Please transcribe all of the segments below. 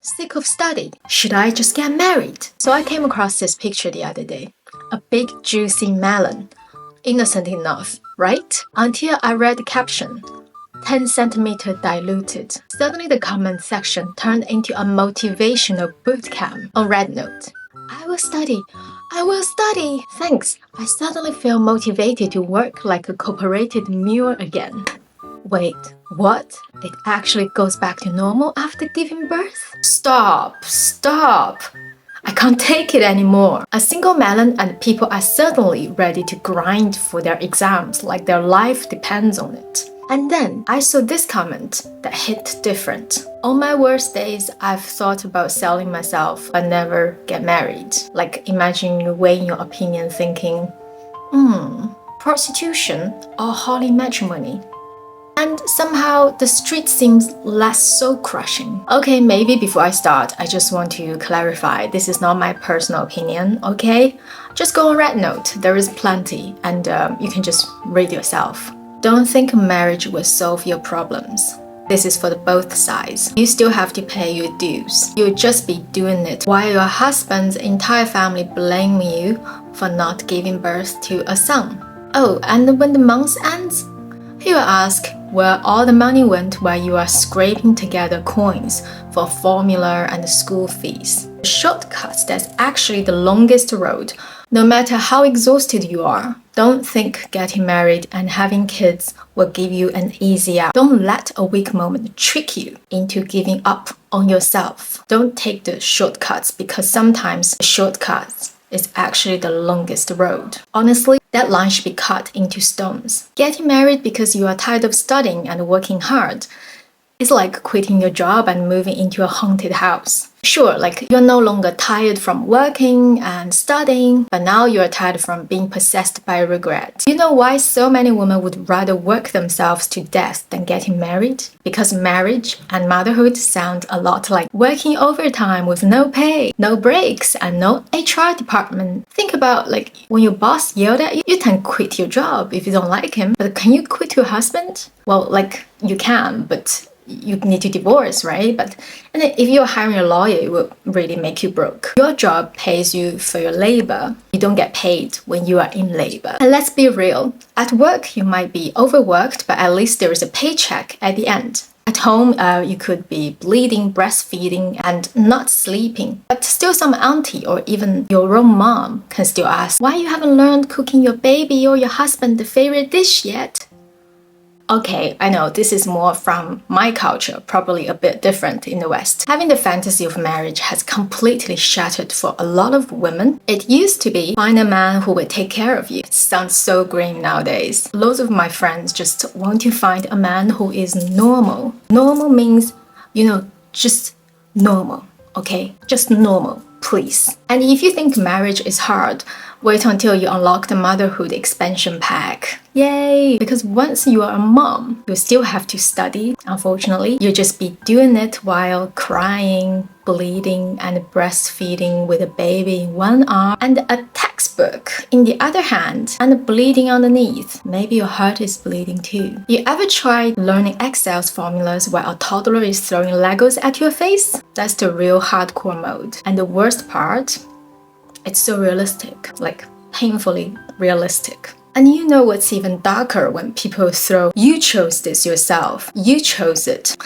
Sick of study. Should I just get married? So I came across this picture the other day. A big juicy melon. Innocent enough, right? Until I read the caption. 10 centimeter diluted. Suddenly the comment section turned into a motivational boot camp on Rednote. I will study. I will study. Thanks. I suddenly feel motivated to work like a cooperated mule again. Wait, what? It actually goes back to normal after giving birth? Stop. I can't take it anymore. A single melon and people are suddenly ready to grind for their exams like their life depends on it. And then I saw this comment that hit different. On my worst days, I've thought about selling myself but never get married. Like imagine you weighing your opinion thinking, prostitution or holy matrimony? And somehow the street seems less soul crushing. Okay, maybe before I start, I just want to clarify this is not my personal opinion, okay? Just go on Rednote, there is plenty, and you can just read yourself. Don't think marriage will solve your problems. This is for both sides. You still have to pay your dues. You'll just be doing it while your husband's entire family blame you for not giving birth to a son. Oh, and when the month ends, he will ask where all the money went while you are scraping together coins for formula and school fees. The shortcut that's actually the longest road. No matter how exhausted you are, don't think getting married and having kids will give you an easy out. Don't let a weak moment trick you into giving up on yourself. Don't take the shortcuts because sometimes the shortcuts is actually the longest road. Honestly, that line should be cut into stones. Getting married because you are tired of studying and working hard is like quitting your job and moving into a haunted house. Sure, like you're no longer tired from working and studying, but now you're tired from being possessed by regret. You know why so many women would rather work themselves to death than getting married? Because marriage and motherhood sound a lot like working overtime with no pay, no breaks, and no HR department. Think about like when your boss yelled at you, you can quit your job if you don't like him, but can you quit your husband? Well, like you can, but you need to divorce, right? And then if you're hiring a lawyer, it will really make you broke. Your job pays you for your labor. You don't get paid when you are in labor. And let's be real. At work, you might be overworked, but at least there is a paycheck at the end. At home, you could be bleeding, breastfeeding, and not sleeping. But still some auntie or even your own mom can still ask, why you haven't learned cooking your baby or your husband the favorite dish yet? Okay, I know this is more from my culture, probably a bit different in the West. Having the fantasy of marriage has completely shattered for a lot of women. It used to be, find a man who will take care of you. It sounds so grim nowadays. Loads of my friends just want to find a man who is normal. Normal means, just normal, okay? Just normal, please. And if you think marriage is hard, wait until you unlock the motherhood expansion pack. Yay! Because once you are a mom, you still have to study. Unfortunately, you'll just be doing it while crying, bleeding, and breastfeeding with a baby in one arm and a textbook in the other hand and bleeding underneath. Maybe your heart is bleeding too. You ever tried learning Excel's formulas while a toddler is throwing Legos at your face? That's the real hardcore mode. And the worst part, it's so realistic, like painfully realistic. And you know what's even darker when people throw, you chose this yourself, you chose it.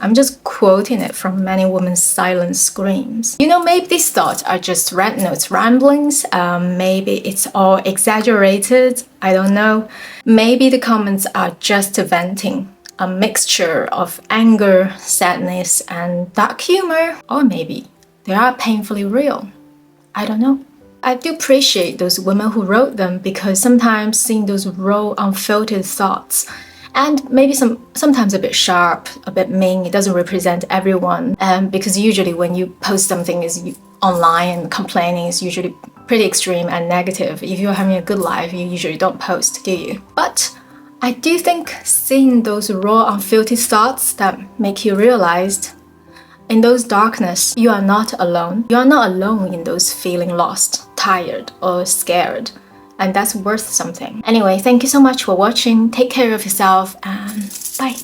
I'm just quoting it from many women's silent screams. Maybe these thoughts are just Rednote's ramblings, maybe it's all exaggerated, I don't know. Maybe the comments are just venting, a mixture of anger, sadness, and dark humor, or maybe they are painfully real. I don't know. I do appreciate those women who wrote them because sometimes seeing those raw, unfiltered thoughts and maybe sometimes a bit sharp, a bit mean, it doesn't represent everyone. Because usually when you post something online and complaining is usually pretty extreme and negative. If you're having a good life, you usually don't post, do you? But I do think seeing those raw, unfiltered thoughts that make you realize in those darkness, you are not alone. You are not alone in those feeling lost, tired, or scared. And that's worth something. Anyway, thank you so much for watching. Take care of yourself and bye.